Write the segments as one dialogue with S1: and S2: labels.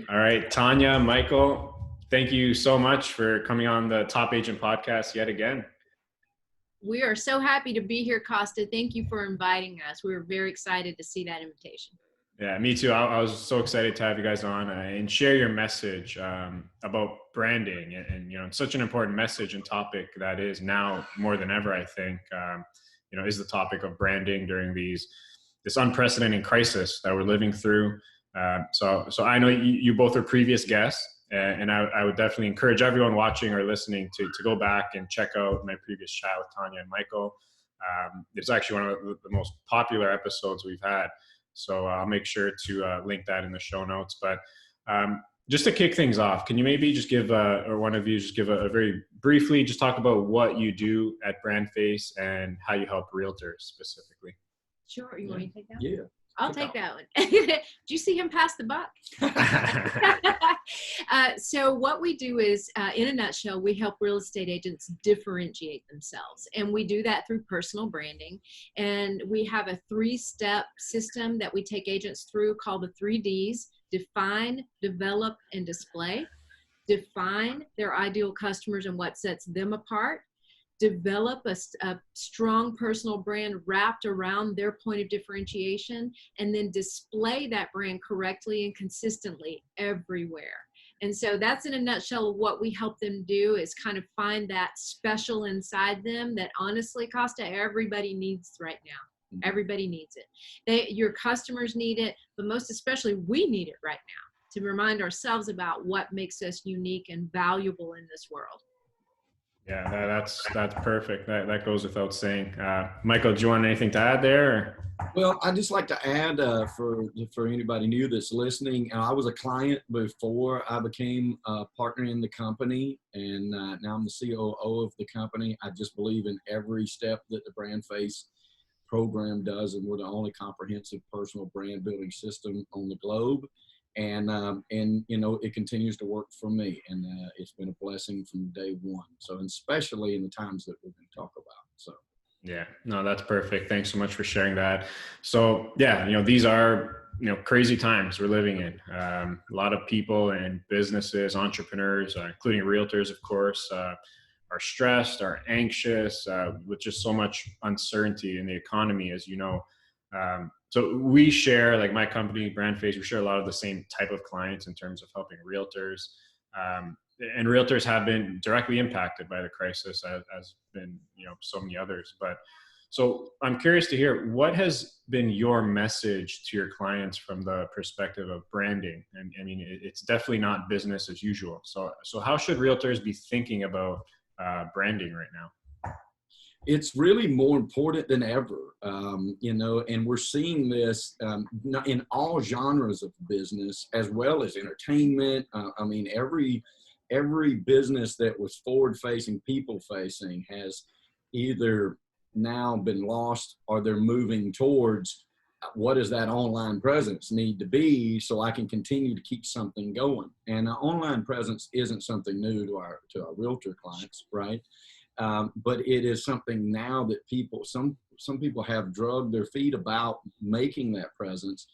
S1: All right, Tonya, Michael, thank you so much for coming on the Top Agent podcast yet again.
S2: We are so happy to be here, Kosta. Thank you for inviting us. We were very excited to see that invitation.
S1: Yeah, me too. I was so excited to have you guys on and share your message about branding and it's such an important message and topic that is now more than ever, I think, is the topic of branding during this unprecedented crisis that we're living through. So I know you both are previous guests, and I would definitely encourage everyone watching or listening to go back and check out my previous chat with Tonya and Michael. It's actually one of the most popular episodes we've had. So I'll make sure to link that in the show notes. But just to kick things off, can you maybe just give, or one of you just give a very briefly, just talk about what you do at BrandFace and how you help realtors specifically?
S2: Sure. You want me to take that?
S3: Yeah.
S2: I'll take that one. Did you see him pass the buck? So what we do is, in a nutshell, we help real estate agents differentiate themselves. And we do that through personal branding. And we have a 3-step system that we take agents through called the 3 Ds: define, develop, and display. Define their ideal customers and what sets them apart. Develop a strong personal brand wrapped around their point of differentiation, and then display that brand correctly and consistently everywhere. And so that's in a nutshell what we help them do, is kind of find that special inside them that honestly, Kosta, everybody needs right now. Everybody needs it. Your customers need it, but most especially we need it right now to remind ourselves about what makes us unique and valuable in this world.
S1: Yeah, that's perfect. That goes without saying. Michael, do you want anything to add there?
S3: Well, I'd just like to add for anybody new that's listening, I was a client before I became a partner in the company, and now I'm the COO of the company. I just believe in every step that the BrandFace program does, and we're the only comprehensive personal brand building system on the globe. And it continues to work for me, and it's been a blessing from day one. So, and especially in the times that we're going to talk about. So,
S1: yeah, no, that's perfect. Thanks so much for sharing that. So, yeah, these are crazy times we're living in. A lot of people and businesses, entrepreneurs, including realtors, of course, are stressed, are anxious, with just so much uncertainty in the economy, as you know. So we share, like my company, BrandFace, we share a lot of the same type of clients in terms of helping realtors. And realtors have been directly impacted by the crisis, as been, so many others. But so I'm curious to hear, what has been your message to your clients from the perspective of branding? And I mean, it's definitely not business as usual. So how should realtors be thinking about branding right now?
S3: It's really more important than ever, and we're seeing this in all genres of business, as well as entertainment. Every business that was forward-facing, people-facing has either now been lost or they're moving towards what does that online presence need to be so I can continue to keep something going. And online presence isn't something new to our realtor clients, right? But it is something now that some people have drugged their feet about making that presence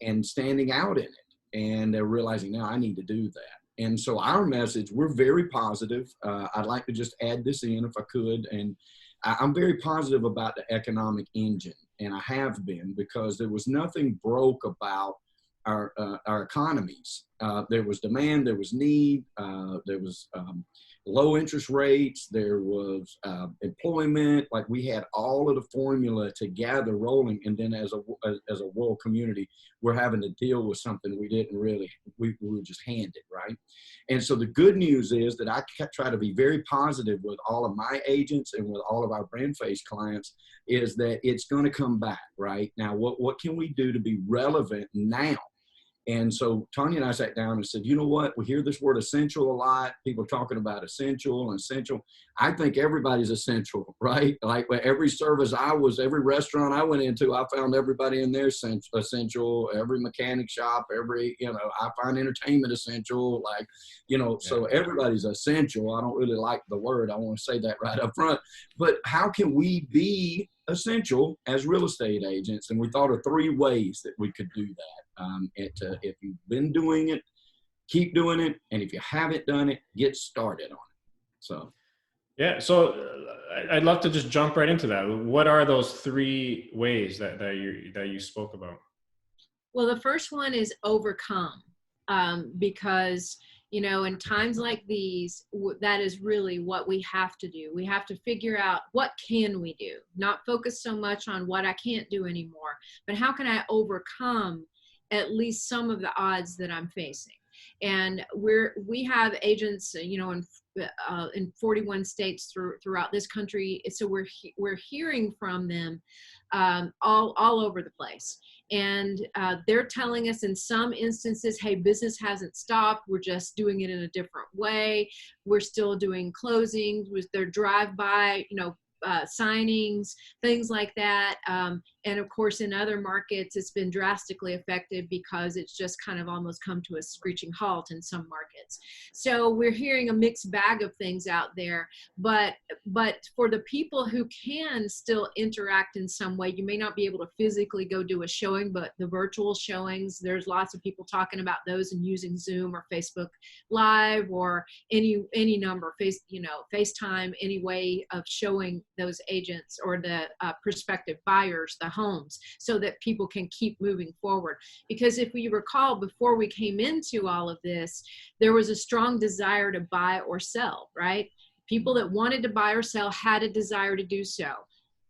S3: and standing out in it. And they're realizing now I need to do that. And so our message, we're very positive. I'd like to just add this in if I could. And I'm very positive about the economic engine. And I have been, because there was nothing broke about our economies. There was demand, there was need, there was low interest rates, there was employment. Like, we had all of the formula together rolling, and then as a world community, we're having to deal with something we were just handed, right? And so the good news is that I try to be very positive with all of my agents and with all of our BrandFace clients, is that it's going to come back, right? Now, what can we do to be relevant now? And so Tonya and I sat down and said, you know what? We hear this word essential a lot. People talking about essential. I think everybody's essential, right? Like every every restaurant I went into, I found everybody in there essential. Every mechanic shop, I find entertainment essential. So everybody's essential. I don't really like the word. I want to say that right up front. But how can we be essential as real estate agents? And we thought of 3 ways that we could do that. If you've been doing it keep doing it. And if you haven't done it, get started on it. So.
S1: Yeah. So I'd love to just jump right into that. What are those 3 ways that you spoke about?
S2: Well, the first one is overcome, because, you know, in times like these, that is really what we have to do. We have to figure out what can we do, not focus so much on what I can't do anymore, but how can I overcome at least some of the odds that I'm facing. And we have agents, you know, in 41 states throughout this country. So we're hearing from them all over the place. And they're telling us in some instances, hey, business hasn't stopped. We're just doing it in a different way. We're still doing closings with their drive-by, you know, signings, things like that. And of course, in other markets, it's been drastically affected because it's just kind of almost come to a screeching halt in some markets. So we're hearing a mixed bag of things out there. But for the people who can still interact in some way, you may not be able to physically go do a showing, but the virtual showings, there's lots of people talking about those and using Zoom or Facebook Live or any number, FaceTime, any way of showing those agents or the prospective buyers the homes so that people can keep moving forward. Because if we recall, before we came into all of this, there was a strong desire to buy or sell, right? People that wanted to buy or sell had a desire to do so.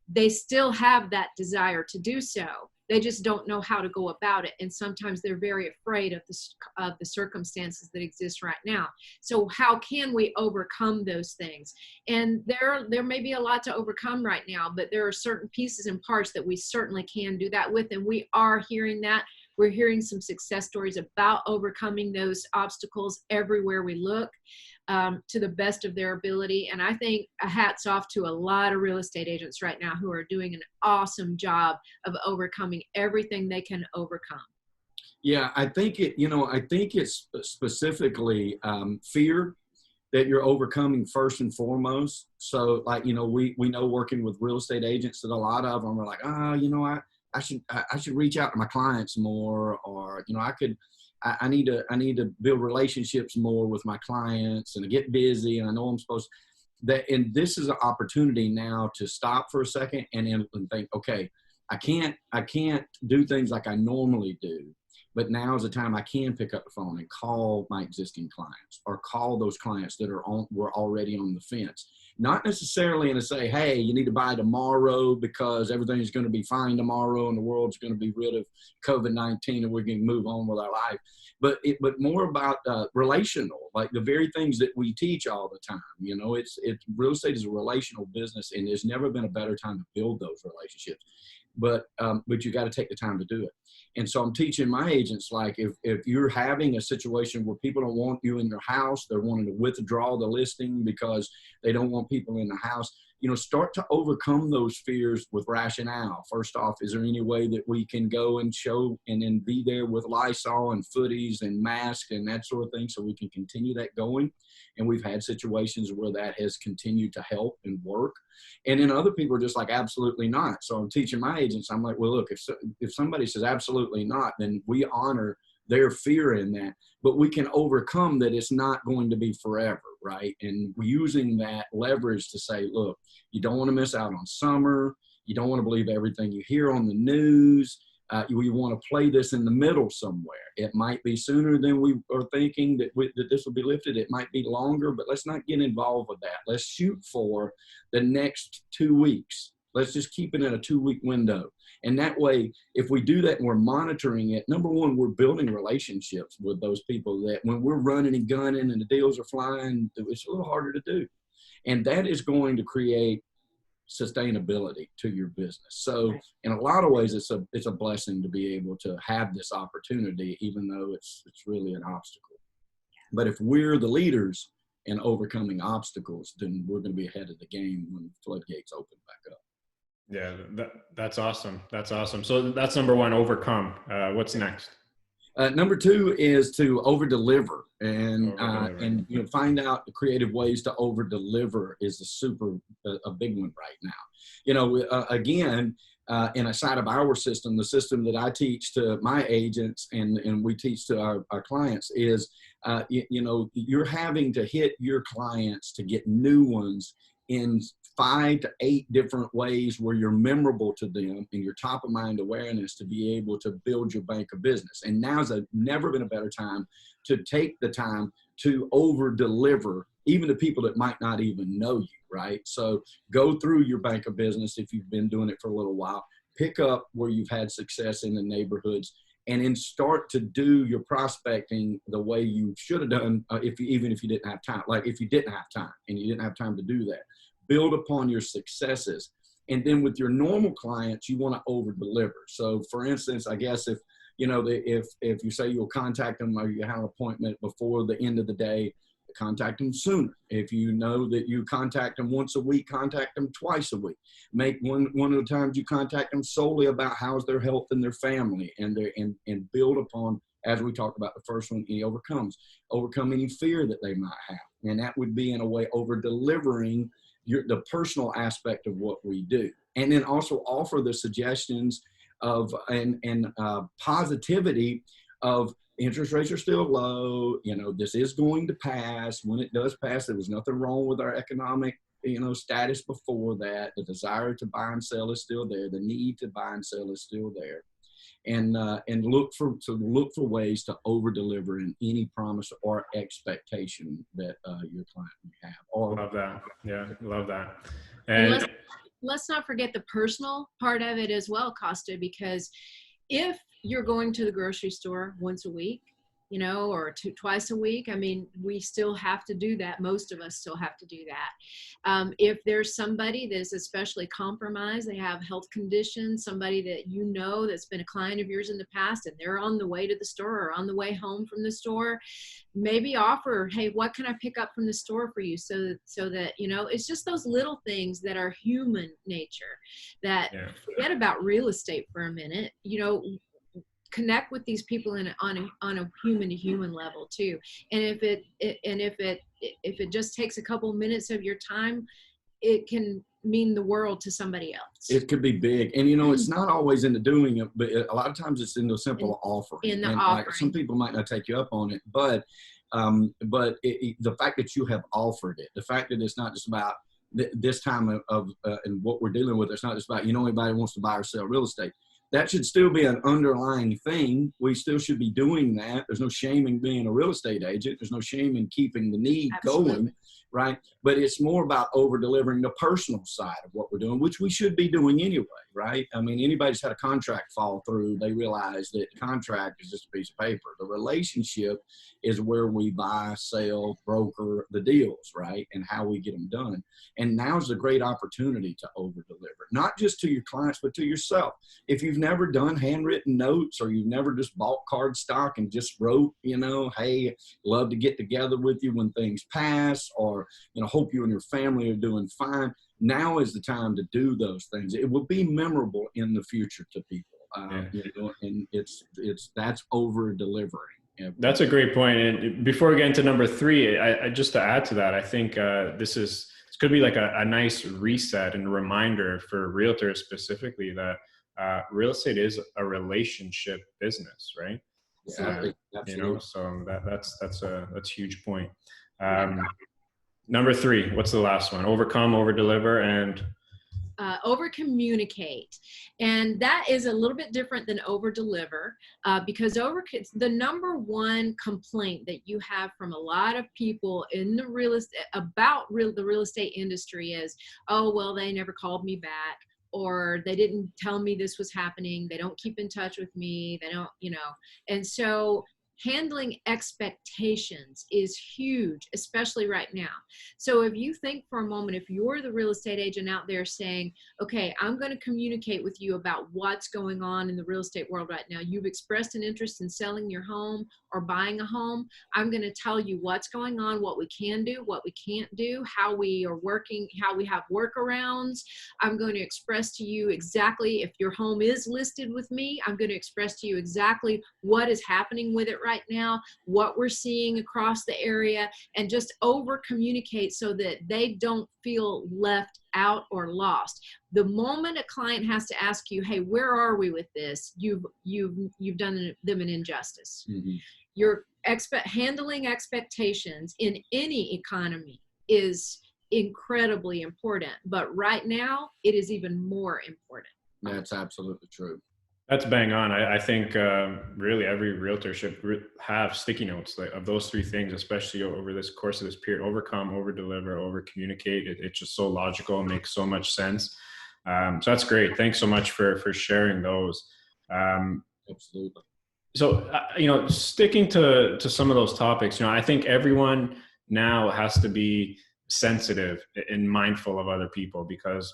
S2: They still have that desire to do so. They just don't know how to go about it. And sometimes they're very afraid of the circumstances that exist right now. So how can we overcome those things? And there may be a lot to overcome right now, but there are certain pieces and parts that we certainly can do that with. And we are hearing that. We're hearing some success stories about overcoming those obstacles everywhere we look, to the best of their ability. And I think a hat's off to a lot of real estate agents right now who are doing an awesome job of overcoming everything they can overcome.
S3: Yeah, I think it's specifically fear that you're overcoming first and foremost. So like, you know, we know working with real estate agents that a lot of them are like, I should reach out to my clients more, or, you know, I need to build relationships more with my clients and get busy. And I know I'm supposed to, and this is an opportunity now to stop for a second and think, okay, I can't do things like I normally do, but now is the time I can pick up the phone and call my existing clients or call those clients that were already on the fence. Not necessarily to say, hey, you need to buy tomorrow because everything's going to be fine tomorrow and the world's going to be rid of COVID-19 and we're going to move on with our life. But more about relational, like the very things that we teach all the time. You know, it's real estate is a relational business, and there's never been a better time to build those relationships. But you got to take the time to do it. And so I'm teaching my agents, like if you're having a situation where people don't want you in their house, they're wanting to withdraw the listing because they don't want people in the house, you know, start to overcome those fears with rationale. First off, is there any way that we can go and show and then be there with Lysol and footies and masks and that sort of thing so we can continue that going? And we've had situations where that has continued to help and work. And then other people are just like, absolutely not. So I'm teaching my agents, I'm like, well, look, if somebody says absolutely not, then we honor their fear in that, but we can overcome that. It's not going to be forever, right? And using that leverage to say, look, you don't want to miss out on summer. You don't want to believe everything you hear on the news. You want to play this in the middle somewhere. It might be sooner than we are thinking that this will be lifted. It might be longer, but let's not get involved with that. Let's shoot for the next 2 weeks. Let's just keep it in a 2-week window. And that way, if we do that and we're monitoring it, number one, we're building relationships with those people that when we're running and gunning and the deals are flying, it's a little harder to do. And that is going to create sustainability to your business. So in a lot of ways, it's a blessing to be able to have this opportunity, even though it's really an obstacle. But if we're the leaders in overcoming obstacles, then we're going to be ahead of the game when the floodgates open back up.
S1: Yeah, that's awesome. That's awesome. So that's number one, overcome. What's next?
S3: Number two is to over-deliver, and you know, find out the creative ways to over-deliver is a big one right now. You know, again, inside of our system, the system that I teach to my agents and we teach to our clients is, you're having to hit your clients to get new ones in 5 to 8 different ways where you're memorable to them and your top of mind awareness to be able to build your bank of business. And now's never been a better time to take the time to over deliver, even to people that might not even know you, right? So go through your bank of business if you've been doing it for a little while, pick up where you've had success in the neighborhoods, and then start to do your prospecting the way you should have done even if you didn't have time. Like if you didn't have time and you didn't have time to do that, build upon your successes. And then with your normal clients, you want to over deliver. So for instance, I guess if you say you'll contact them or you have an appointment before the end of the day, contact them sooner. If you know that you contact them once a week, contact them twice a week. Make one of the times you contact them solely about how's their health and their family, and build upon, as we talked about the first one, overcome any fear that they might have. And that would be in a way over delivering the personal aspect of what we do. And then also offer the suggestions of and positivity of interest rates are still low. This is going to pass. When it does pass, there was nothing wrong with our economic, status before that. The desire to buy and sell is still there. The need to buy and sell is still there. And look for ways to over deliver in any promise or expectation that your client may have.
S1: Love that. Yeah, love that.
S2: And let's not forget the personal part of it as well, Kosta, because if you're going to the grocery store once a week, or twice a week, I mean, we still have to do that. Most of us still have to do that. If there's somebody that's especially compromised, they have health conditions, somebody that that's been a client of yours in the past, and they're on the way to the store or on the way home from the store, maybe offer, hey, what can I pick up from the store for you? So that, it's just those little things that are human nature that forget about real estate for a minute, connect with these people on a human to human level too. And if it just takes a couple minutes of your time, it can mean the world to somebody else.
S3: It could be big. And it's not always in the doing it, but a lot of times it's in the simple offering.
S2: In the offering.
S3: Like, some people might not take you up on it, but the fact that you have offered it, the fact that it's not just about this time of and what we're dealing with, it's not just about, anybody wants to buy or sell real estate. That should still be an underlying thing. We still should be doing that. There's no shame in being a real estate agent. There's no shame in keeping the need going, right? But it's more about over-delivering the personal side of what we're doing, which we should be doing anyway, right? I mean, anybody who's had a contract fall through, they realize that the contract is just a piece of paper. The relationship is where we buy, sell, broker the deals, right? And how we get them done. And now's a great opportunity to over-deliver, not just to your clients, but to yourself. If you've never done handwritten notes, or you've never just bought card stock and just wrote, hey, love to get together with you when things pass, or, hope you and your family are doing fine. Now is the time to do those things. It will be memorable in the future to people, and that's over delivering. Yeah.
S1: That's a great point. And before we get into number 3, I just to add to that, I think this could be like a nice reset and reminder for realtors specifically that real estate is a relationship business, right?
S3: Absolutely.
S1: So that's a huge point. Number 3, what's the last one? Overcome, over deliver, and
S2: over communicate. And that is a little bit different than over deliver, because the number one complaint that you have from a lot of people in the the real estate industry is, oh, well, they never called me back, or they didn't tell me this was happening. They don't keep in touch with me. They don't, and so handling expectations is huge, especially right now. So if you think for a moment, if you're the real estate agent out there saying, okay, I'm going to communicate with you about what's going on in the real estate world right now. You've expressed an interest in selling your home or buying a home. I'm going to tell you what's going on, what we can do, what we can't do, how we are working, how we have workarounds. I'm going to express to you exactly, if your home is listed with me, I'm going to express to you exactly what is happening with it right right now, what we're seeing across the area, and just over communicate so that they don't feel left out or lost. The moment a client has to ask you, hey, where are we with this? You've done them an injustice.
S3: Mm-hmm.
S2: Your handling expectations in any economy is incredibly important, but right now it is even more important.
S3: That's absolutely true.
S1: That's bang on. I think really every realtor should have sticky notes of those three things, especially over this course of this period: overcome, over deliver, over communicate. It's just so logical and makes so much sense. So that's great. Thanks so much for sharing those.
S3: Absolutely.
S1: So, sticking to some of those topics, I think everyone now has to be sensitive and mindful of other people, because,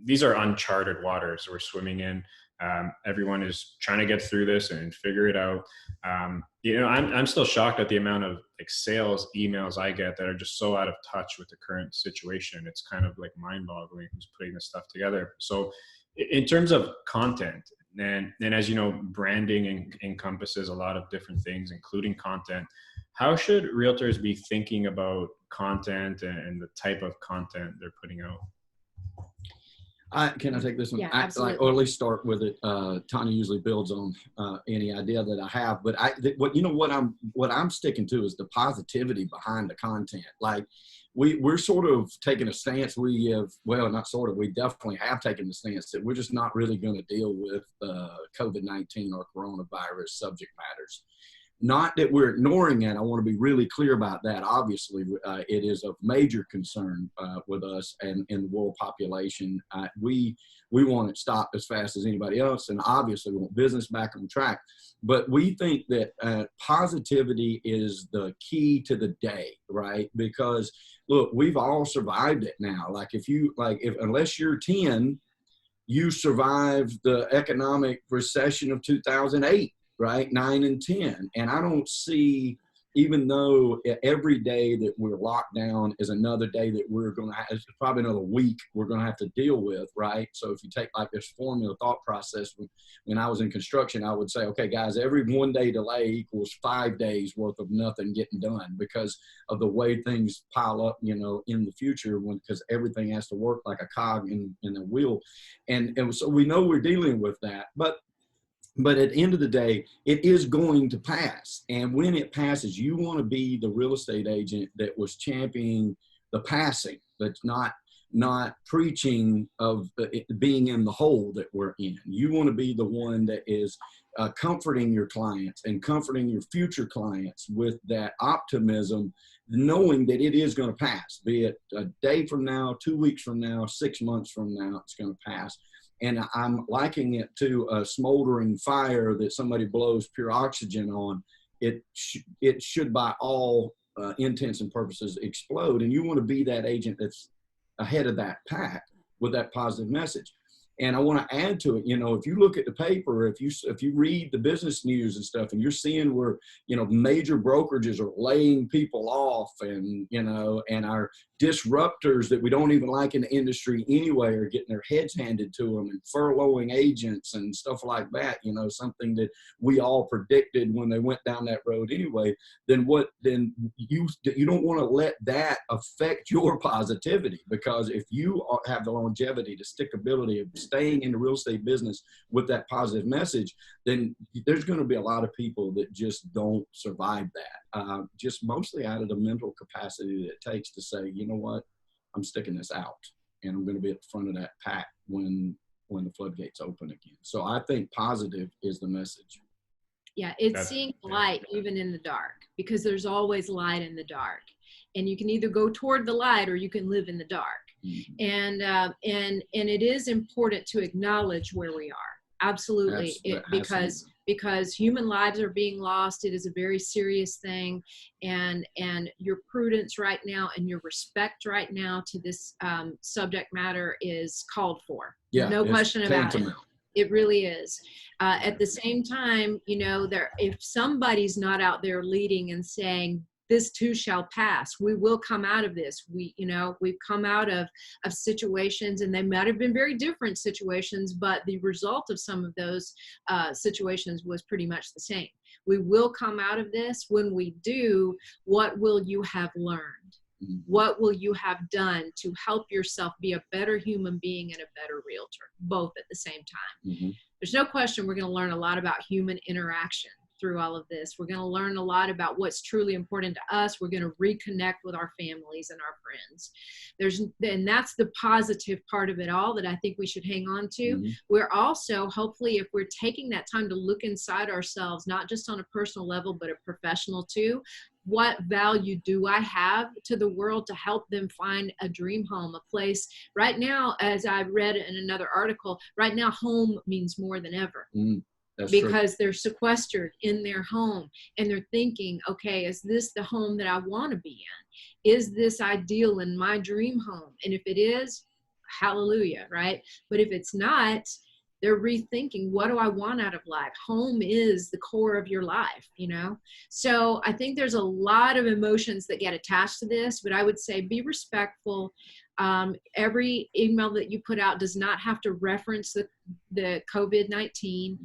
S1: these are uncharted waters we're swimming in. Everyone is trying to get through this and figure it out. I'm still shocked at the amount of sales emails I get that are just so out of touch with the current situation. It's kind of mind boggling who's putting this stuff together. So in terms of content, and as you know, branding encompasses a lot of different things, including content. How should realtors be thinking about content and the type of content they're putting out?
S3: Can I take this one?
S2: Yeah, absolutely.
S3: Or at least start with it. Tonya usually builds on any idea that I have, but what I'm sticking to is the positivity behind the content. We're sort of taking a stance. We definitely have taken the stance that we're just not really going to deal with COVID-19 or coronavirus subject matters. Not that we're ignoring it. I want to be really clear about that. Obviously, it is of major concern with us and in the world population. We want it stopped as fast as anybody else, and obviously we want business back on track. But we think that positivity is the key to the day, right? Because look, we've all survived it now. Unless you're 10, you survived the economic recession of 2008. Right, 9 and 10. And I don't see, even though every day that we're locked down is another day that we're going to have, it's probably another week we're going to have to deal with, right? So if you take this formula thought process, when I was in construction, I would say, okay, guys, every 1 day delay equals 5 days worth of nothing getting done because of the way things pile up, in the future, because everything has to work like a cog in a wheel. And so we know we're dealing with that. But at the end of the day, it is going to pass. And when it passes, you want to be the real estate agent that was championing the passing, that's not preaching of being in the hole that we're in. You want to be the one that is comforting your clients and comforting your future clients with that optimism, knowing that it is going to pass, be it a day from now, 2 weeks from now, 6 months from now, it's going to pass. And I'm likening it to a smoldering fire that somebody blows pure oxygen on. It should, by all intents and purposes, explode. And you want to be that agent that's ahead of that pack with that positive message. And I want to add to it, if you look at the paper, if you read the business news and stuff, and you're seeing where, major brokerages are laying people off, and, and our disruptors that we don't even like in the industry anyway are getting their heads handed to them and furloughing agents and stuff like that, something that we all predicted when they went down that road anyway, then you don't want to let that affect your positivity, because if you have the longevity, the stickability of staying in the real estate business with that positive message, then there's going to be a lot of people that just don't survive that, just mostly out of the mental capacity that it takes to say, you know what, I'm sticking this out, and I'm going to be at the front of that pack when the floodgates open again. So I think positive is the message.
S2: Yeah, it's seeing light even in the dark, because there's always light in the dark, and you can either go toward the light or you can live in the dark. Mm-hmm. And it is important to acknowledge where we are. Absolutely. Because human lives are being lost. It is a very serious thing. And your prudence right now and your respect right now to this subject matter is called for. Yeah, no question about it. It really is. At the same time, if somebody's not out there leading and saying, this too shall pass, we will come out of this. We've come out of situations, and they might have been very different situations, but the result of some of those situations was pretty much the same. We will come out of this. When we do, what will you have learned? What will you have done to help yourself be a better human being and a better realtor, both at the same time? There's no question we're going to learn a lot about human interaction through all of this. We're going to learn a lot about what's truly important to us. We're going to reconnect with our families and our friends. And that's the positive part of it all that I think we should hang on to. We're also, hopefully, if we're taking that time to look inside ourselves, not just on a personal level, but a professional too, what value do I have to the world to help them find a dream home, a place? Right now, as I read in another article, right now home means more than ever. Because they're sequestered in their home and they're thinking, okay, is this the home that I want to be in? Is this ideal in my dream home? And if it is, hallelujah, right? But if it's not, they're rethinking, what do I want out of life? Home is the core of your life, you know? So I think there's a lot of emotions that get attached to this, but I would say be respectful. Every email that you put out does not have to reference the COVID-19.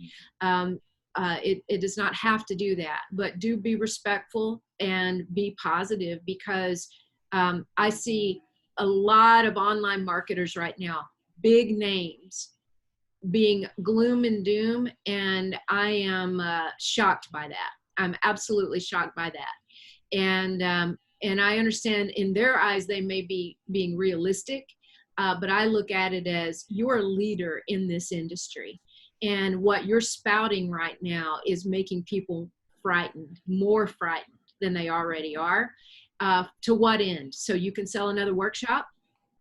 S2: It does not have to do that, but do be respectful and be positive, because I see a lot of online marketers right now, big names, being gloom and doom, and I am shocked by that. I'm absolutely shocked by that. And I understand in their eyes they may be being realistic, but I look at it as you're a leader in this industry, and what you're spouting right now is making people frightened, more frightened than they already are. To what end? So you can sell another workshop?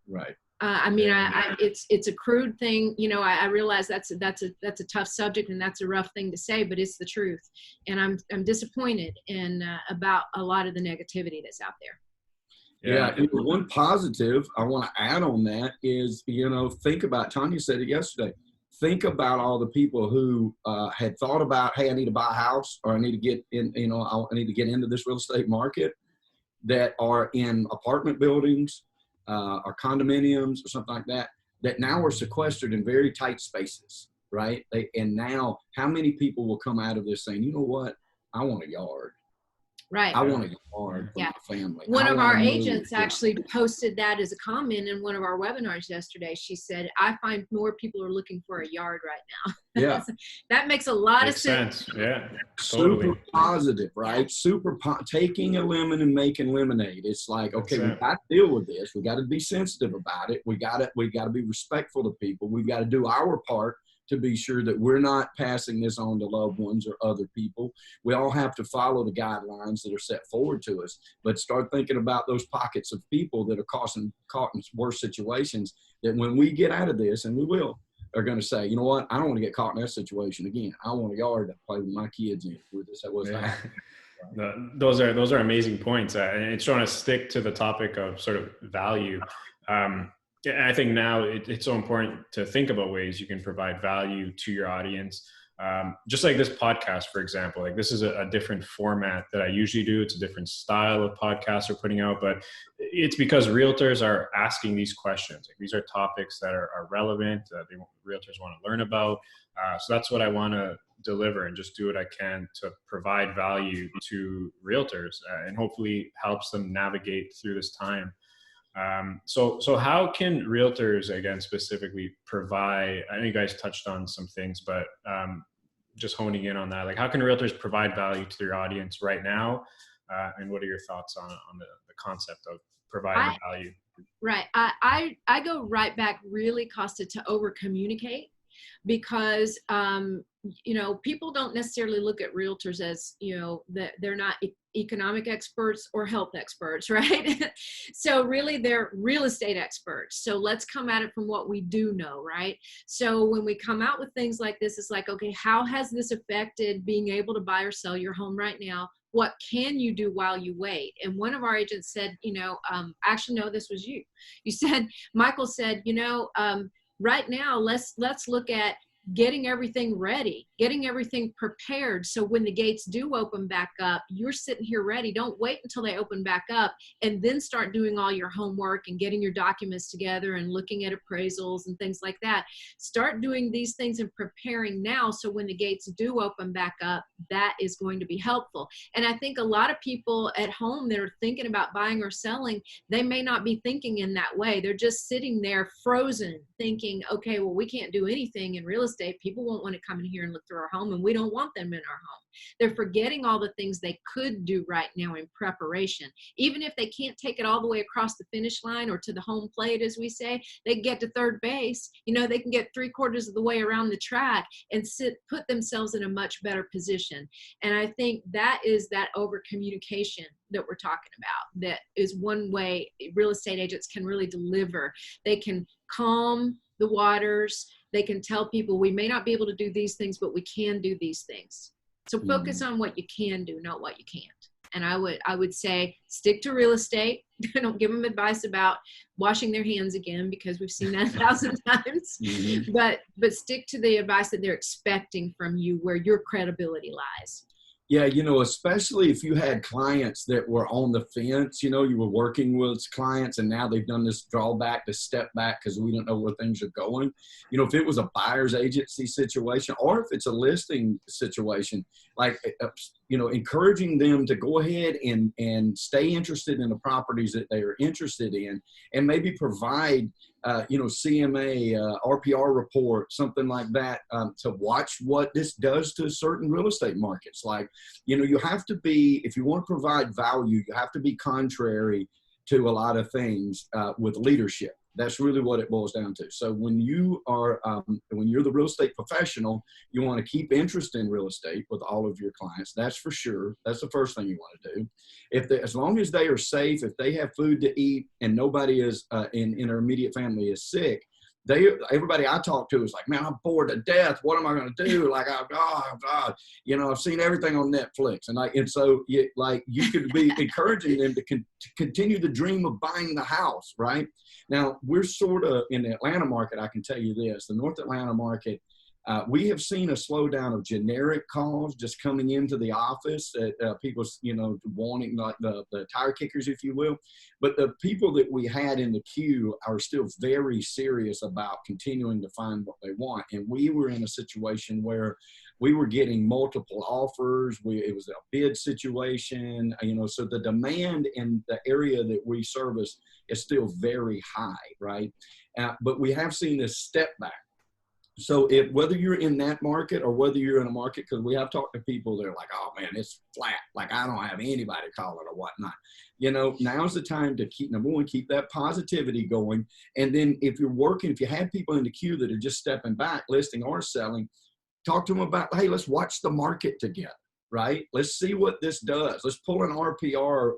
S3: Right.
S2: I mean, it's a crude thing, you know. I realize that's a tough subject and that's a rough thing to say, but it's the truth. And I'm disappointed in about a lot of the negativity that's out there.
S3: Yeah. One positive I want to add on that is, you know, think about, Tonya said it yesterday. Think about all the people who had thought about, hey, I need to buy a house, or I need to get in, you know, I need to get into this real estate market, that are in apartment buildings, or condominiums or something like that, that now are sequestered in very tight spaces, right? And now how many people will come out of this saying, you know what, I want a yard.
S2: Right.
S3: I want a yard for my family.
S2: One of our agents actually posted that as a comment in one of our webinars yesterday. She said, I find more people are looking for a yard right now.
S3: Yeah.
S2: That makes a lot
S1: Makes
S2: of sense.
S1: Yeah.
S3: Super positive, right? Taking a lemon and making lemonade. It's like, okay, we got to deal with this. We got to be sensitive about it. We got to be respectful to people. We've got to do our part to be sure that we're not passing this on to loved ones or other people. We all have to follow the guidelines that are set forward to us, but start thinking about those pockets of people that are caught in worse situations, that when we get out of this, and we will, are going to say, you know what, I don't want to get caught in that situation again. I want a yard to play with my kids in.
S1: Those are amazing points. And it's trying to stick to the topic of sort of value. I think now it's so important to think about ways you can provide value to your audience. Just like this podcast, for example, like this is a different format that I usually do. It's a different style of podcast we're putting out, but it's because realtors are asking these questions. Like these are topics that are relevant, realtors want to learn about. So that's what I want to deliver, and just do what I can to provide value to realtors, and hopefully helps them navigate through this time. So how can realtors, again, specifically provide, I know you guys touched on some things, but just honing in on that, like how can realtors provide value to their audience right now? And what are your thoughts on the concept of providing value?
S2: Right. I go right back really, Kosta, to over communicate, because, you know, people don't necessarily look at realtors as, you know, that they're not economic experts or health experts, right? So really they're real estate experts. So let's come at it from what we do know, right? So when we come out with things like this, it's like, okay, how has this affected being able to buy or sell your home right now? What can you do while you wait? And one of our agents said, you know, actually, no, this was you. You said, Michael said, you know, right now, let's look at getting everything ready, getting everything prepared. So when the gates do open back up, you're sitting here ready. Don't wait until they open back up and then start doing all your homework and getting your documents together and looking at appraisals and things like that. Start doing these things and preparing now. So when the gates do open back up, that is going to be helpful. And I think a lot of people at home that are thinking about buying or selling, they may not be thinking in that way. They're just sitting there frozen thinking, okay, well, we can't do anything in real estate. People won't want to come in here and look through our home, and we don't want them in our home. They're forgetting all the things they could do right now in preparation. Even if they can't take it all the way across the finish line or to the home plate, as we say, they can get to third base. You know, they can get 3/4 of the way around the track and put themselves in a much better position. And I think that is that over communication that we're talking about. That is one way real estate agents can really deliver. They can calm the waters. They can tell people, we may not be able to do these things, but we can do these things. So focus on what you can do, not what you can't. And I would say stick to real estate. Don't give them advice about washing their hands again, because we've seen that 1,000 times. But stick to the advice that they're expecting from you, where your credibility lies.
S3: Yeah, you know, especially if you had clients that were on the fence, you know, you were working with clients and now they've done this drawback, to step back because we don't know where things are going. You know, if it was a buyer's agency situation, or if it's a listing situation, like, you know, encouraging them to go ahead and stay interested in the properties that they are interested in, and maybe provide you know, CMA, RPR report, something like that, to watch what this does to certain real estate markets. Like, you know, you have to be, if you want to provide value, you have to be contrary to a lot of things with leadership. That's really what it boils down to. So when you are, when you're the real estate professional, you want to keep interest in real estate with all of your clients. That's for sure. That's the first thing you want to do. As long as they are safe, if they have food to eat and nobody is in their immediate family is sick, everybody I talk to is like, man, I'm bored to death. What am I going to do? Like, you know, I've seen everything on Netflix, and so you could be encouraging them to continue the dream of buying the house, right? Now, we're sort of in the Atlanta market. I can tell you this: the North Atlanta market, we have seen a slowdown of generic calls just coming into the office, people, you know, wanting like the tire kickers, if you will. But the people that we had in the queue are still very serious about continuing to find what they want. And we were in a situation where we were getting multiple offers. It was a bid situation, you know, so the demand in the area that we service is still very high, right? But we have seen this step back. So whether you're in that market or whether you're in a market, because we have talked to people that are like, oh man, it's flat. Like, I don't have anybody calling or whatnot. You know, now's the time to keep that positivity going. And then if you have people in the queue that are just stepping back, listing or selling, talk to them about, hey, let's watch the market together, right? Let's see what this does. Let's pull an RPR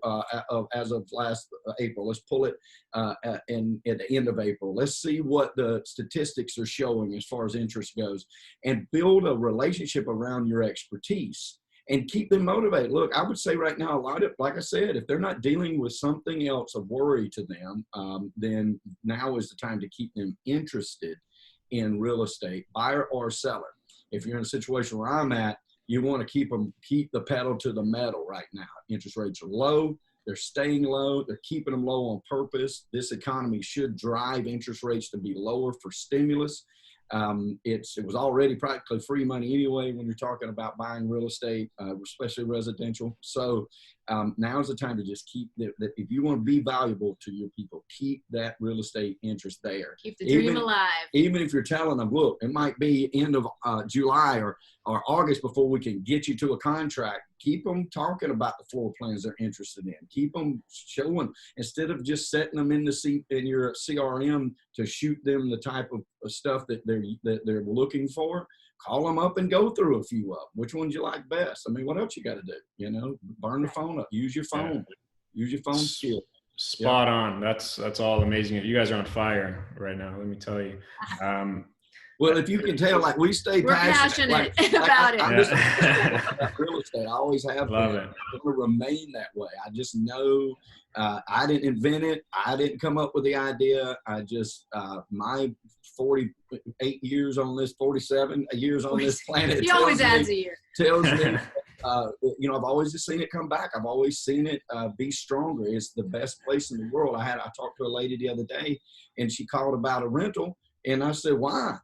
S3: as of last April. Let's pull it at the end of April. Let's see what the statistics are showing as far as interest goes, and build a relationship around your expertise and keep them motivated. Look, I would say right now, a lot of, like I said, if they're not dealing with something else of worry to them, then now is the time to keep them interested in real estate, buyer or seller. If you're in a situation where I'm at, you want to keep the pedal to the metal right now. Interest rates are low. They're staying low. They're keeping them low on purpose. This economy should drive interest rates to be lower for stimulus. It was already practically free money anyway when you're talking about buying real estate, especially residential. So now's the time to just keep that. If you want to be valuable to your people, keep that real estate interest there.
S2: Keep the dream alive.
S3: Even if you're telling them, look, it might be end of July or August before we can get you to a contract. Keep them talking about the floor plans they're interested in. Keep them showing, instead of just setting them in your CRM to shoot them the type of stuff that they're looking for. Call them up and go through a few of them. Which ones you like best? I mean, what else you got to do? You know, burn the phone up. Use your phone. Yeah. Use your phone skill.
S1: Spot on. That's all amazing. You guys are on fire right now, let me tell you.
S3: Well, if you can tell, like we stay
S2: We're
S3: passionate
S2: about it.
S3: I'm just about real estate. I always have
S1: Love
S3: been.
S1: it.
S3: I'm going to remain that way. I just know I didn't invent it. I didn't come up with the idea. I just my 48 years on this, 47 years on this planet.
S2: He always adds a year.
S3: Tells me, I've always just seen it come back. I've always seen it be stronger. It's the best place in the world. I talked to a lady the other day, and she called about a rental, and I said, why?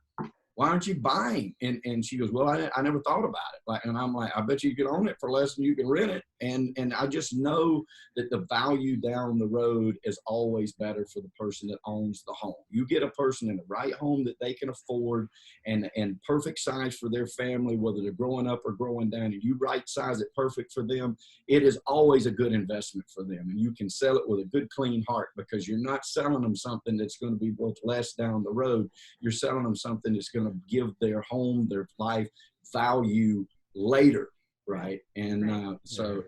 S3: Why aren't you buying? And she goes, well, I never thought about it. And I'm like, I bet you can own it for less than you can rent it. And I just know that the value down the road is always better for the person that owns the home. You get a person in the right home that they can afford and perfect size for their family, whether they're growing up or growing down, and you right size it perfect for them. It is always a good investment for them. And you can sell it with a good, clean heart, because you're not selling them something that's going to be worth less down the road. You're selling them something that's going to give their home, their life value later, right? And so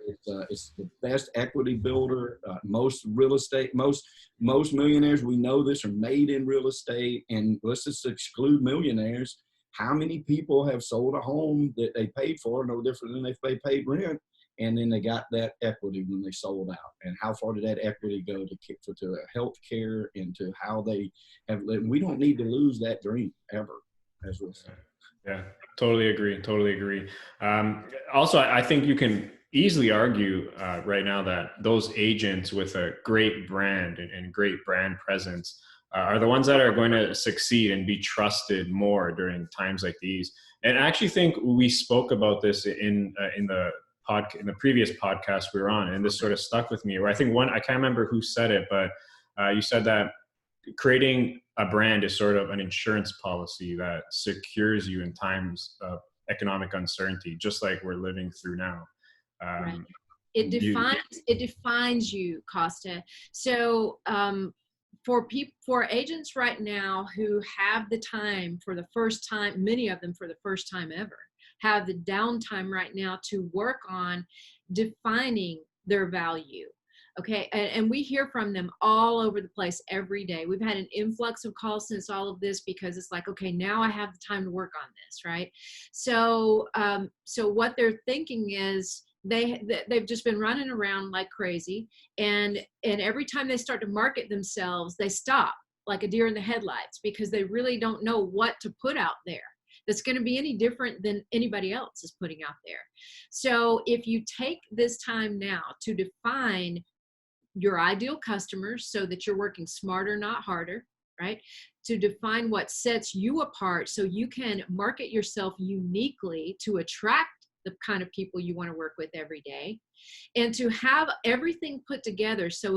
S3: it's the best equity builder. Most real estate, most millionaires, we know this, are made in real estate. And let's just exclude millionaires. How many people have sold a home that they paid for, no different than if they paid rent, and then they got that equity when they sold out? And how far did that equity go to health care and to how they have lived? We don't need to lose that dream ever. As well.
S1: Yeah, totally agree. Also, I think you can easily argue right now that those agents with a great brand and great brand presence are the ones that are going to succeed and be trusted more during times like these. And I actually think we spoke about this in the previous podcast we were on, and this sort of stuck with me. Where I think I can't remember who said it, but you said that creating a brand is sort of an insurance policy that secures you in times of economic uncertainty, just like we're living through now.
S2: Right. It defines you, Kosta. So for agents right now who have the time for the first time, many of them for the first time ever, have the downtime right now to work on defining their value. Okay, and we hear from them all over the place every day. We've had an influx of calls since all of this, because it's like, okay, now I have the time to work on this, right? So, so what they're thinking is they've just been running around like crazy, and every time they start to market themselves, they stop like a deer in the headlights, because they really don't know what to put out there that's going to be any different than anybody else is putting out there. So if you take this time now to define your ideal customers, so that you're working smarter, not harder, right? To define what sets you apart, so you can market yourself uniquely to attract the kind of people you want to work with every day, and to have everything put together. So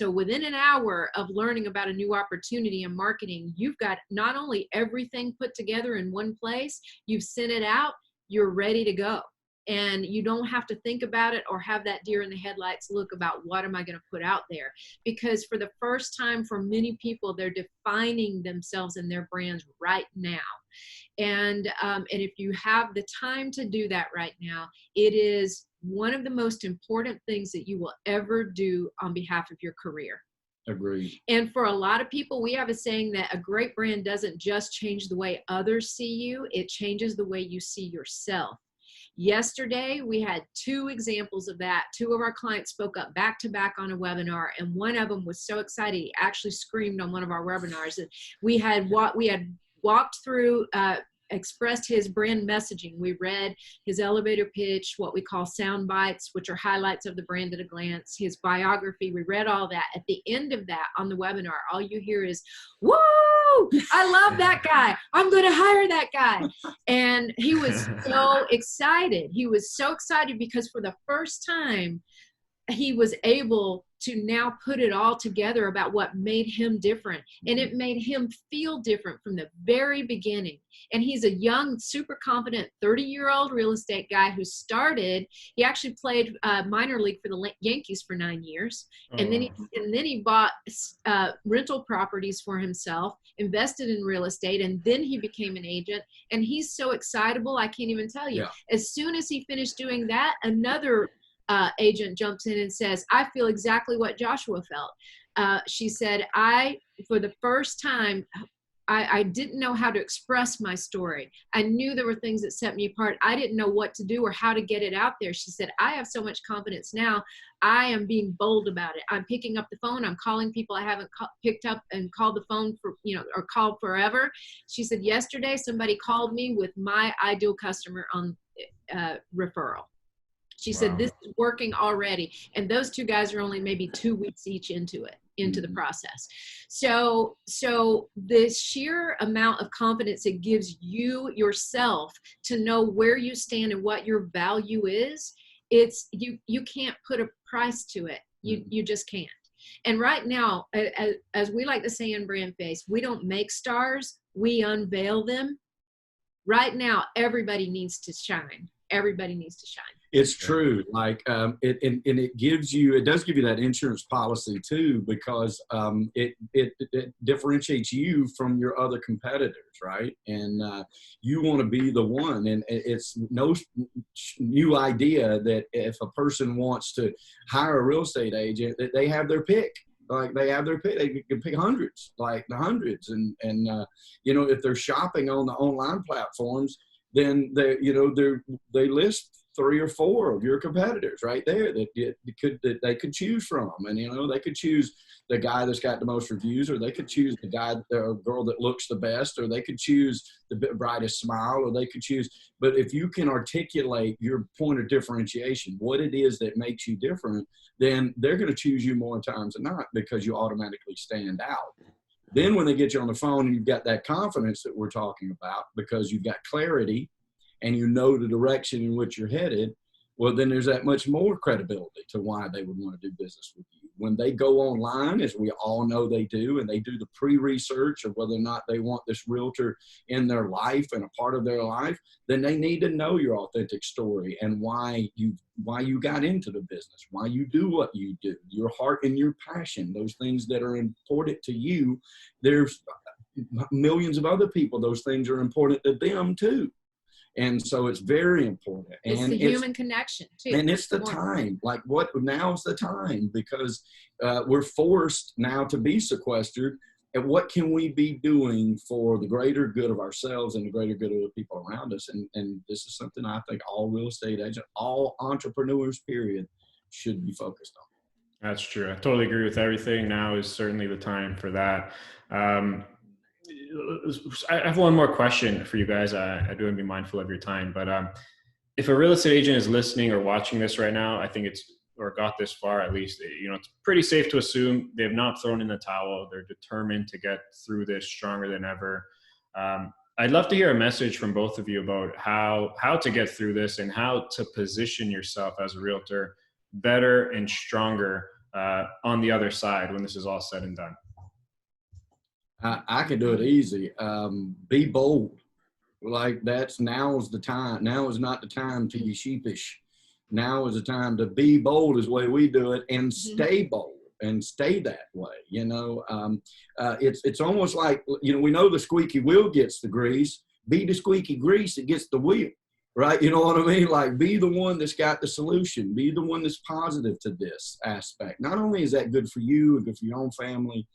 S2: within an hour of learning about a new opportunity and marketing, you've got not only everything put together in one place, you've sent it out, you're ready to go. And you don't have to think about it or have that deer in the headlights look about what am I going to put out there. Because for the first time for many people, they're defining themselves and their brands right now. And if you have the time to do that right now, it is one of the most important things that you will ever do on behalf of your career.
S3: Agreed.
S2: And for a lot of people, we have a saying that a great brand doesn't just change the way others see you, it changes the way you see yourself. Yesterday, we had 2 examples of that. 2 of our clients spoke up back to back on a webinar, and one of them was so excited, he actually screamed on one of our webinars. That we had walked through, expressed his brand messaging. We read his elevator pitch, what we call sound bites, which are highlights of the brand at a glance, his biography. We read all that. At the end of that on the webinar, all you hear is, "Woo! I love that guy. I'm going to hire that guy." And he was so excited. He was so excited because for the first time, he was able to now put it all together about what made him different. And it made him feel different from the very beginning. And he's a young, super confident 30-year-old real estate guy who he actually played minor league for the Yankees for 9 years. And then he bought rental properties for himself, invested in real estate, and then he became an agent. And he's so excitable, I can't even tell you. Yeah. As soon as he finished doing that, another agent jumps in and says, "I feel exactly what Joshua felt." She said, for the first time, I didn't know how to express my story. I knew there were things that set me apart. I didn't know what to do or how to get it out there. She said, I have so much confidence now. I am being bold about it. I'm picking up the phone. I'm calling people I haven't picked up and called the phone for, or called forever. She said, yesterday, somebody called me with my ideal customer on referral. She said, this is working already. And those two guys are only maybe 2 weeks each into the process. So the sheer amount of confidence it gives you yourself to know where you stand and what your value is, you can't put a price to it. You just can't. And right now, as we like to say in BrandFace, we don't make stars, we unveil them. Right now, everybody needs to shine. Everybody needs to shine.
S3: It's true. Like, it does give you that insurance policy too, because it differentiates you from your other competitors, right? And you want to be the one. And it's no new idea that if a person wants to hire a real estate agent, that they have their pick. Like they have their pick, they can pick hundreds, like the hundreds. And if they're shopping on the online platforms, then they list 3 or 4 of your competitors right there that they could choose from. And, they could choose the guy that's got the most reviews, or they could choose the guy or girl that looks the best, or they could choose the brightest smile, or they could choose. But if you can articulate your point of differentiation, what it is that makes you different, then they're going to choose you more times than not because you automatically stand out. Then when they get you on the phone and you've got that confidence that we're talking about because you've got clarity and you know the direction in which you're headed, well, then there's that much more credibility to why they would want to do business with you. When they go online, as we all know they do, and they do the pre-research of whether or not they want this realtor in their life and a part of their life, then they need to know your authentic story and why you got into the business, why you do what you do, your heart and your passion, those things that are important to you. There's millions of other people, those things are important to them too. And so it's very important.
S2: It's
S3: and
S2: the human connection too.
S3: And it's the time, now's the time, because we're forced now to be sequestered. And what can we be doing for the greater good of ourselves and the greater good of the people around us? And this is something I think all real estate agents, all entrepreneurs, period, should be focused on.
S1: That's true. I totally agree with everything. Now is certainly the time for that. I have one more question for you guys. I do want to be mindful of your time, but if a real estate agent is listening or watching this right now, I think or got this far at least, it's pretty safe to assume they have not thrown in the towel. They're determined to get through this stronger than ever. I'd love to hear a message from both of you about how to get through this and how to position yourself as a realtor better and stronger on the other side when this is all said and done.
S3: I can do it easy. Be bold. Like now's the time. Now is not the time to be sheepish. Now is the time to be bold is the way we do it, and stay bold and stay that way. It's almost like, we know the squeaky wheel gets the grease. Be the squeaky grease that gets the wheel, right? You know what I mean? Like, be the one that's got the solution. Be the one that's positive to this aspect. Not only is that good for you and good for your own family,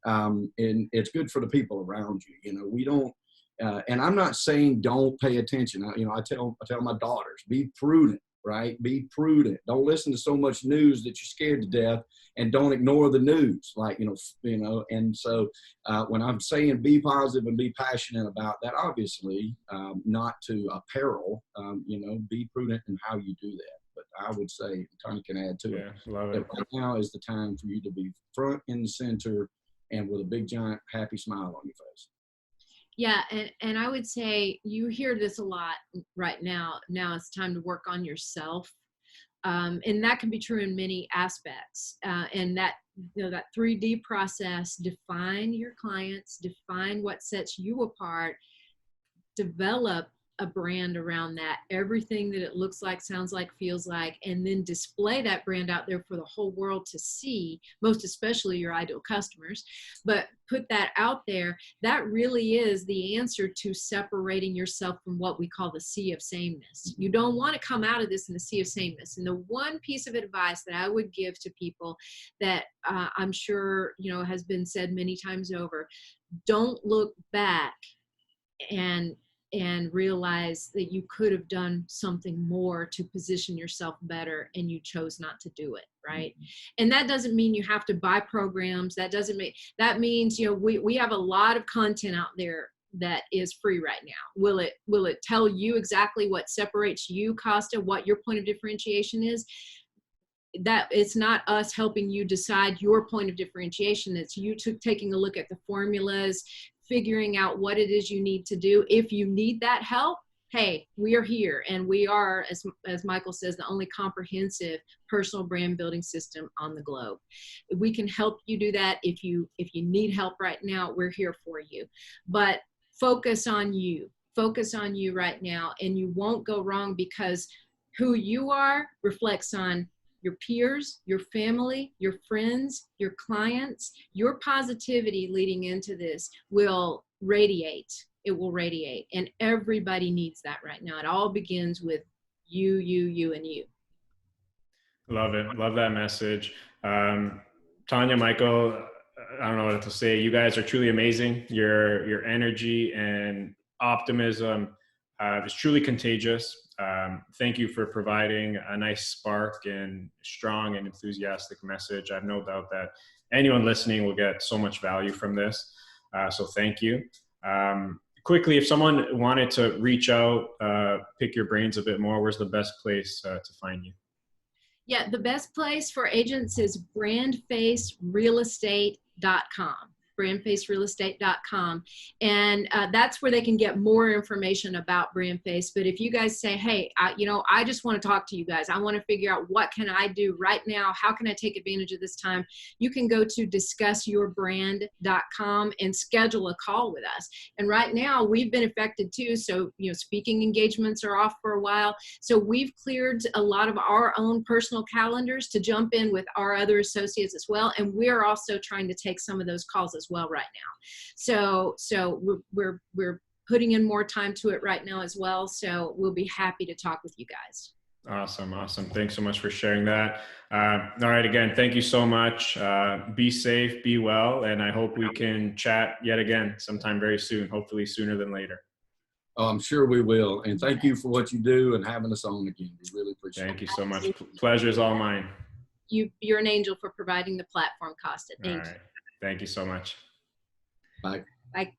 S3: and it's good for the people around you. We don't, and I'm not saying don't pay attention. I tell my daughters, be prudent, right? Be prudent. Don't listen to so much news that you're scared to death, and don't ignore the news. And so when I'm saying be positive and be passionate about that, obviously not to apparel, be prudent in how you do that. But I would say, Tonya can add to it,
S1: love
S3: that
S1: it.
S3: right now is the time for you to be front and the center, and with a big, giant, happy smile on your face.
S2: Yeah, and I would say you hear this a lot right now. Now it's time to work on yourself. And that can be true in many aspects. And that 3D process, define your clients, define what sets you apart, develop a brand around that, everything that it looks like, sounds like, feels like, and then display that brand out there for the whole world to see, most especially your ideal customers, but put that out there, that really is the answer to separating yourself from what we call the sea of sameness. You don't want to come out of this in the sea of sameness. And the one piece of advice that I would give to people that I'm sure, you know, has been said many times over, don't look back and realize that you could have done something more to position yourself better and you chose not to do it, right? And that doesn't mean you have to buy programs. That means, you know, we have a lot of content out there that is free right now. Will it tell you exactly what separates you, Kosta, what your point of differentiation is? That it's not us helping you decide your point of differentiation. It's you taking a look at the formulas, figuring out what it is you need to do. If you need that help, hey, we are here, and we are, as Michael says, the only comprehensive personal brand building system on the globe. We can help you do that. If you need help right now, we're here for you. But focus on you right now, and you won't go wrong, because who you are reflects on your peers, your family, your friends, your clients. Your positivity leading into this will radiate. It will radiate. And everybody needs that right now. It all begins with you, and you.
S1: Love it. Love that message. Tonya, Michael, I don't know what to say. You guys are truly amazing. Your energy and optimism is truly contagious. Thank you for providing a nice spark and strong and enthusiastic message. I have no doubt that anyone listening will get so much value from this. So thank you. Quickly, if someone wanted to reach out, pick your brains a bit more, where's the best place to find you?
S2: Yeah, the best place for agents is BrandFaceRealEstate.com. BrandFaceRealEstate.com. And that's where they can get more information about BrandFace. But if you guys say, hey, I just want to talk to you guys. I want to figure out what can I do right now? How can I take advantage of this time? You can go to DiscussYourBrand.com and schedule a call with us. And right now we've been affected too. So, you know, speaking engagements are off for a while. So we've cleared a lot of our own personal calendars to jump in with our other associates as well. And we're also trying to take some of those calls as well right now. So we're putting in more time to it right now as well. So we'll be happy to talk with you guys.
S1: Awesome. Thanks so much for sharing that. All right. Again, thank you so much. Be safe, be well, and I hope we can chat yet again sometime very soon, hopefully sooner than later.
S3: Oh, I'm sure we will. And thank you for what you do and having us on again. We really appreciate it.
S1: Thank you so much. Pleasure is all mine.
S2: You're an angel for providing the platform, Kosta. Thank you.
S1: Thank you so much.
S3: Bye.
S2: Bye.